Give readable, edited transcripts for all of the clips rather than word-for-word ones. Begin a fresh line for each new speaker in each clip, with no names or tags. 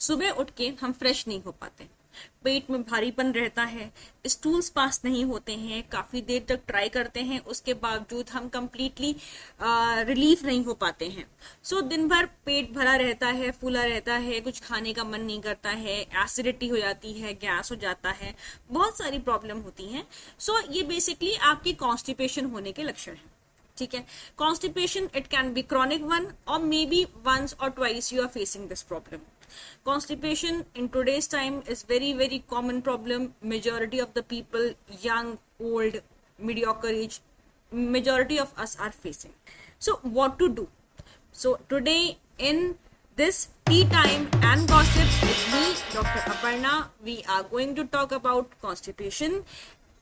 सुबह उठ के हम फ्रेश नहीं हो पाते, पेट में भारीपन रहता है, स्टूल्स पास नहीं होते हैं, काफी देर तक ट्राई करते हैं, उसके बावजूद हम कंप्लीटली रिलीफ नहीं हो पाते हैं। सो दिन भर पेट भरा रहता है, फूला रहता है, कुछ खाने का मन नहीं करता है, एसिडिटी हो जाती है, गैस हो जाता है, बहुत सारी प्रॉब्लम होती हैं। सो ये बेसिकली आपकी कॉन्स्टिपेशन होने के लक्षण हैं। ठीक है, constipation it can be chronic one और मे बी वंस और twice you are facing this problem. Constipation in today's time is very common problem. Majority of the people, young, old, mediocre age, majority of us are facing. So what to do? So today in this tea time and gossip with me, Dr. Aparna, we are going to talk about constipation.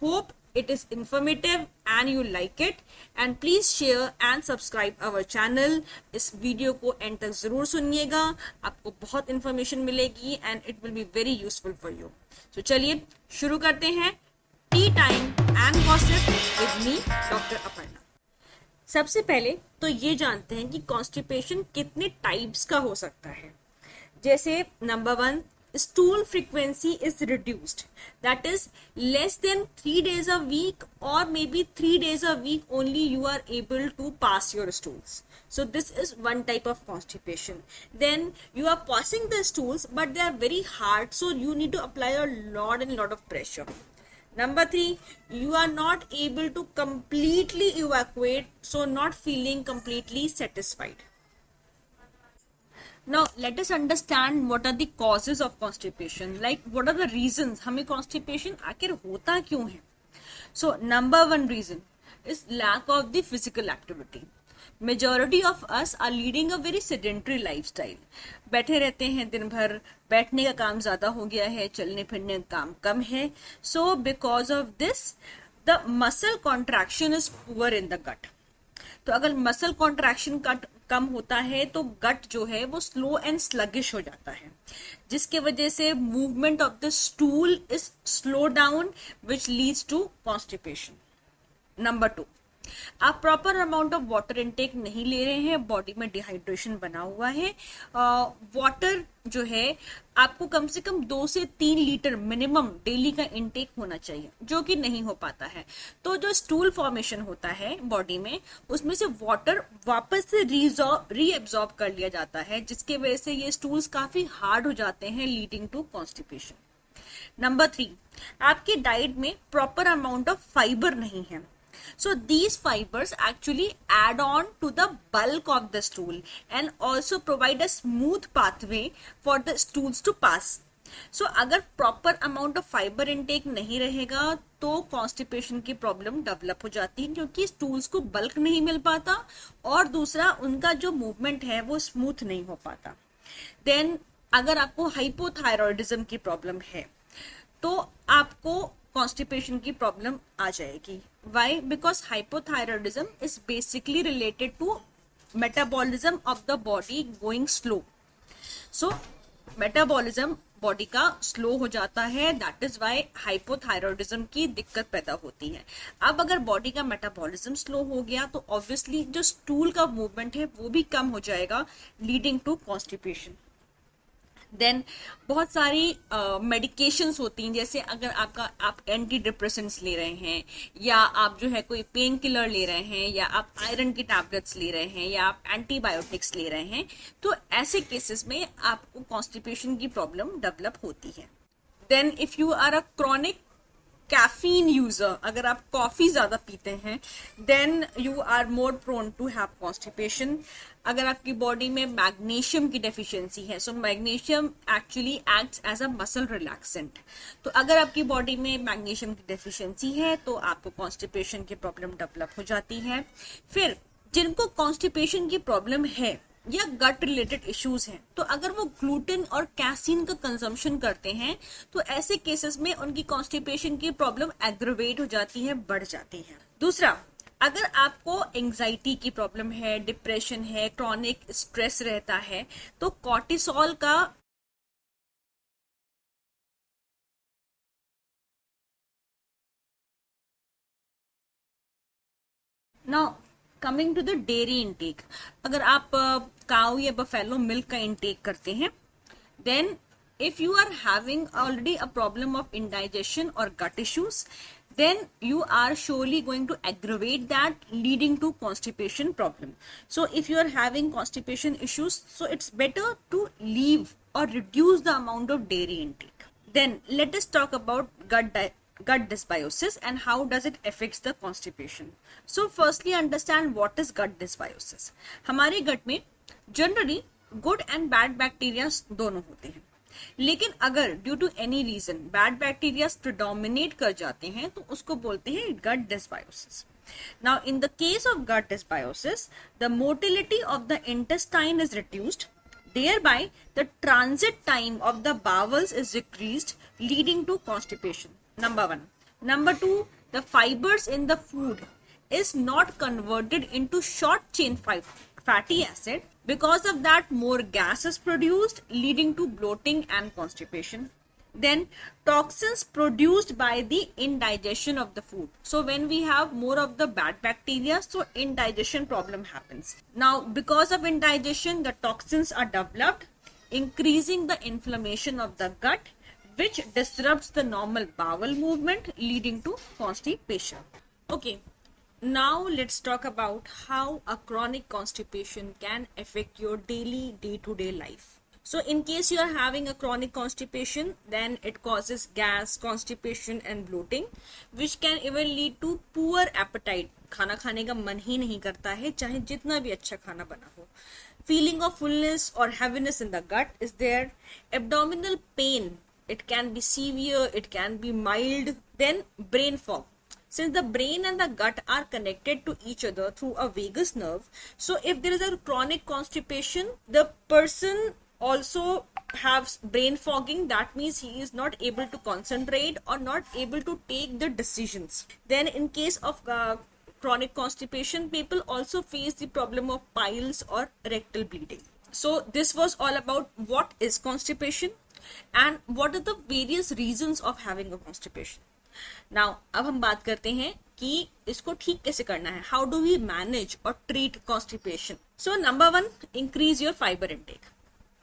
Hope it is informative and you like it, and please share and subscribe our channel. इस video को and तक जरूर सुनिएगा, आपको बहुत information मिलेगी and it will be very useful for you. तो चलिए शुरू करते हैं T time and gossip with me doctor Aparna. सबसे पहले तो ये जानते हैं कि कॉन्स्टिपेशन कितने टाइप्स का हो सकता है. जैसे number 1, stool frequency is reduced, that is less than 3 days a week or maybe 3 days a week only you are able to pass your stools. So this is one type of constipation. Then you are passing the stools but they are very hard, so you need to apply a lot of pressure. Number 3, you are not able to completely evacuate, so not feeling completely satisfied. Now let us understand what are the causes of constipation, like what are the reasons हमें constipation आखिर होता क्यों है. So number 1 reason is lack of the physical activity. Majority of us are leading a very sedentary lifestyle. बैठे रहते हैं दिन भर, बैठने का काम ज्यादा हो गया है, चलने फिरने का काम कम है. So because of this the muscle contraction is poor in the gut. तो अगर मसल कॉन्ट्रैक्शन कम होता है तो गट जो है वो स्लो एंड स्लगिश हो जाता है, जिसके वजह से movement of the stool is slow down which leads to constipation. Number 2, आप proper amount of water intake नहीं ले रहे हैं, बॉडी में डिहाइड्रेशन बना हुआ है. वाटर जो है आपको कम से कम 2 से 3 लीटर मिनिमम डेली का इनटेक होना चाहिए, जो कि नहीं हो पाता है. तो जो स्टूल फॉर्मेशन होता है बॉडी में, उसमें से वाटर वापस से रीएब्जॉर्ब कर लिया जाता है, जिसके वजह से ये स्टूल्स काफी हार्ड हो जाते हैं, लीडिंग टू कॉन्स्टिपेशन. नंबर 3, आपकी डाइट में प्रॉपर अमाउंट ऑफ फाइबर नहीं है. So these fibers actually add on to the bulk of the stool and also provide a smooth pathway for the stools to pass. So अगर proper amount of fiber intake नहीं रहेगा तो constipation की problem develop हो जाती है, क्योंकि stools को bulk नहीं मिल पाता और दूसरा उनका जो movement है वो smooth नहीं हो पाता. Then अगर आपको hypothyroidism की problem है तो आपको कॉन्स्टिपेशन की प्रॉब्लम आ जाएगी. Why? Because hypothyroidism is basically related to metabolism of the body going slow. So metabolism body का स्लो हो जाता है, दैट इज वाई हाइपोथायरॉयडिज्म की दिक्कत पैदा होती है. अब अगर बॉडी का मेटाबॉलिज्म स्लो हो गया तो ऑब्वियसली जो स्टूल का मूवमेंट है वो भी कम हो जाएगा, लीडिंग टू कॉन्स्टिपेशन. देन बहुत सारी मेडिकेशंस होती हैं, जैसे अगर आप एंटी डिप्रेसेंट्स ले रहे हैं, या आप जो है कोई पेन किलर ले रहे हैं, या आप आयरन की टैबलेट्स ले रहे हैं, या आप एंटीबायोटिक्स ले रहे हैं, तो ऐसे केसेस में आपको कॉन्स्टिपेशन की प्रॉब्लम डेवलप होती है. Then if you are a chronic caffeine user, अगर आप कॉफी ज्यादा पीते हैं, then you are more prone to have constipation. अगर आपकी बॉडी में मैग्नीशियम की डेफिशिएंसी है, so magnesium actually acts as a muscle relaxant. तो अगर आपकी बॉडी में मैग्नीशियम की डेफिशिएंसी है तो आपको कॉन्स्टिपेशन की प्रॉब्लम डेवलप हो जाती है. फिर जिनको कॉन्स्टिपेशन की प्रॉब्लम है या गट रिलेटेड इश्यूज हैं, तो अगर वो ग्लूटेन और कैसीन का कंजम्पशन करते हैं तो ऐसे केसेस में उनकी कॉन्स्टिपेशन की प्रॉब्लम एग्रवेट हो जाती है, बढ़ जाती है. दूसरा, अगर आपको एंजाइटी की प्रॉब्लम है, डिप्रेशन है, क्रॉनिक स्ट्रेस रहता है, तो कॉर्टिसोल का now coming to the dairy intake, अगर आप काऊ या बफेलो मिल्क का इनटेक करते हैं, then if you are having already a problem of indigestion or gut issues, then you are surely going to aggravate that, leading to constipation problem. So if you are having constipation issues, so it's better to leave or reduce the amount of dairy intake. Then let us talk about gut dysbiosis and how does it affects the constipation. So firstly understand what is gut dysbiosis. हमारे gut में generally good and bad bacteria दोनों होते हैं, लेकिन अगर due to any reason bad bacteria predominate कर जाते हैं तो उसको बोलते हैं gut dysbiosis. Now in the case of gut dysbiosis the motility of the intestine is reduced, thereby the transit time of the bowels is decreased, leading to constipation. Number 1. Number 2, the fibers in the food is not converted into short chain fatty acid. Because of that, more gas is produced, leading to bloating and constipation. Then toxins produced by the indigestion of the food. So when we have more of the bad bacteria, so indigestion problem happens. Now because of indigestion, the toxins are developed, increasing the inflammation of the gut, which disrupts the normal bowel movement, leading to constipation. Okay, now let's talk about how a chronic constipation can affect your daily day-to-day life. So in case you are having a chronic constipation, then it causes gas, constipation and bloating, which can even lead to poor appetite. खाना खाने का मन ही नहीं करता है चाहे जितना भी अच्छा खाना बना हो. Feeling of fullness or heaviness in the gut is there. Abdominal pain, it can be severe, it can be mild. Then brain fog. Since the brain and the gut are connected to each other through a vagus nerve, so if there is a chronic constipation, the person also has brain fogging. That means he is not able to concentrate or not able to take the decisions. Then in case of chronic constipation, people also face the problem of piles or rectal bleeding. So this was all about what is constipation and what are the various reasons of having a constipation. Now अब हम बात करते हैं कि इसको ठीक कैसे करना है. How do we manage or treat constipation? So number 1, increase your fiber intake,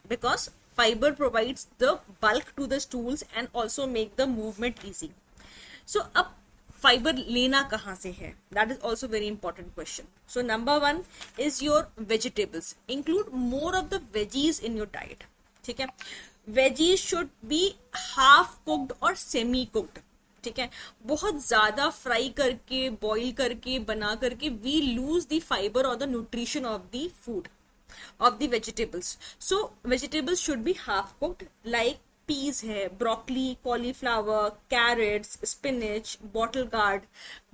because fiber provides the bulk to the stools and also make the movement easy. So अब fiber लेना कहाँ से है? That is also very important question. So number 1 is your vegetables. Include more of the veggies in your diet. ठीक है? Veggies should be half cooked or semi cooked. ठीक है, बहुत ज्यादा फ्राई करके बॉईल करके बना करके वी लूज द फाइबर और the nutrition of the food of the vegetables. So vegetables should be half cooked, like peas है, broccoli, cauliflower, carrots, spinach, bottle gourd,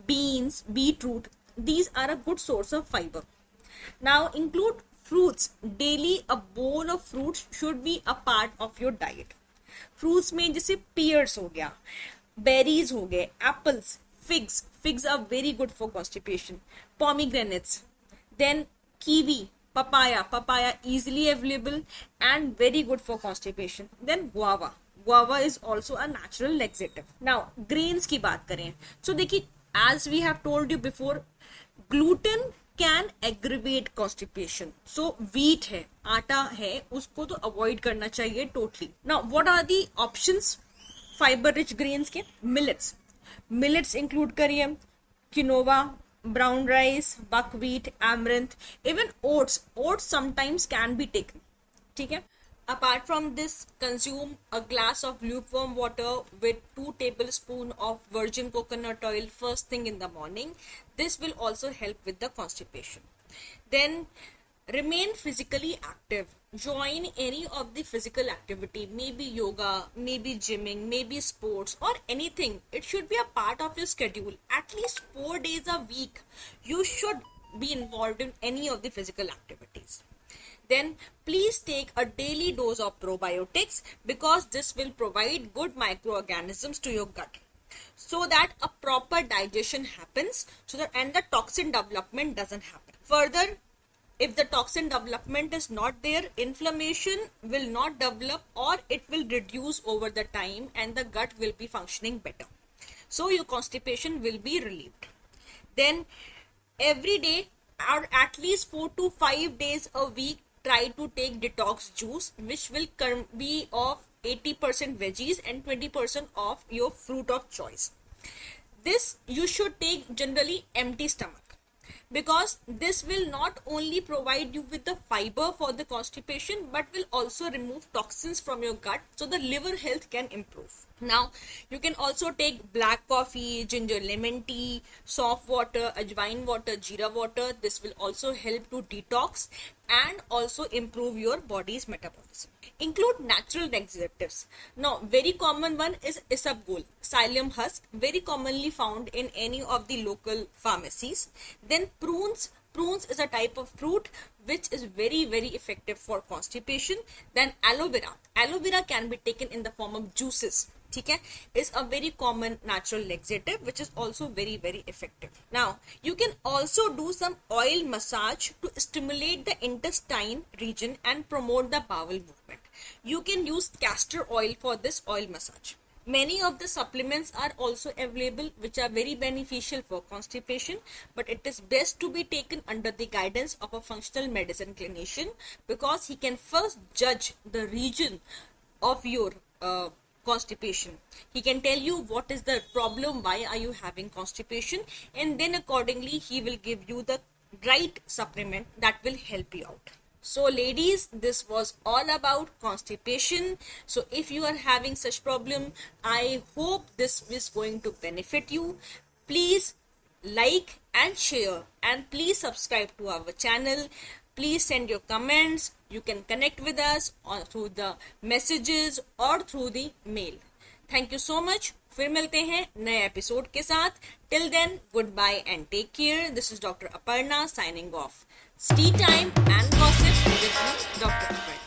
beans, beetroot. These are a good source of fiber. Now include fruits. Daily a bowl of fruits should be a part of your diet. Fruits में जैसे pears हो गया, berries हो गए, apples, figs. Figs are very good for constipation. Pomegranates, then kiwi, papaya easily available and very good for constipation. Then guava is also a natural laxative. Now grains की बात करें, so देखिए, as we have told you before, gluten can aggravate constipation. So wheat है, आटा है, उसको तो avoid करना चाहिए totally. Now what are the options fiber rich grains के? Millets include करिए quinoa, brown rice, buckwheat, amaranth, even oats sometimes can be taken. ठीक है? Apart from this, consume a glass of lukewarm water with 2 tablespoons of virgin coconut oil first thing in the morning. This will also help with the constipation. Then remain physically active. Join any of the physical activity, maybe yoga, maybe gymming, maybe sports or anything. It should be a part of your schedule. At least 4 days a week, you should be involved in any of the physical activities. Then please take a daily dose of probiotics, because this will provide good microorganisms to your gut so that a proper digestion happens, and the toxin development doesn't happen. Further, if the toxin development is not there, inflammation will not develop or it will reduce over the time and the gut will be functioning better. So your constipation will be relieved. Then every day or at least 4 to 5 days a week, try to take detox juice, which will be of
80% veggies and 20% of your fruit of choice. This you should take generally empty stomach, because this will not only provide you with the fiber for the constipation but will also remove toxins from your gut, so the liver health can improve. Now you can also take black coffee, ginger lemon tea, soft water, ajwain water, jeera water. This will also help to detox and also improve your body's metabolism. Include natural laxatives. Now very common one is isabgol, psyllium husk, very commonly found in any of the local pharmacies. Then prunes is a type of fruit which is very effective for constipation. Then aloe vera can be taken in the form of juices, okay, is a very common natural laxative which is also very effective. Now you can also do some oil massage to stimulate the intestine region and promote the bowel movement. You can use castor oil for this oil massage. Many of the supplements are also available which are very beneficial for constipation, but it is best to be taken under the guidance of a functional medicine clinician, because he can first judge the region of your constipation. He can tell you what is the problem, why are you having constipation, and then accordingly he will give you the right supplement that will help you out. So ladies, this was all about constipation. So if you are having such problem, I hope this is going to benefit you. Please like and share, and please subscribe to our channel. Please send your comments. You can connect with us through the messages or through the mail. Thank you so much. फिर मिलते हैं नए episode के साथ. Till then, goodbye and take care. This is Dr. Aparna signing off. Tea time and gossip with me, Dr. Aparna.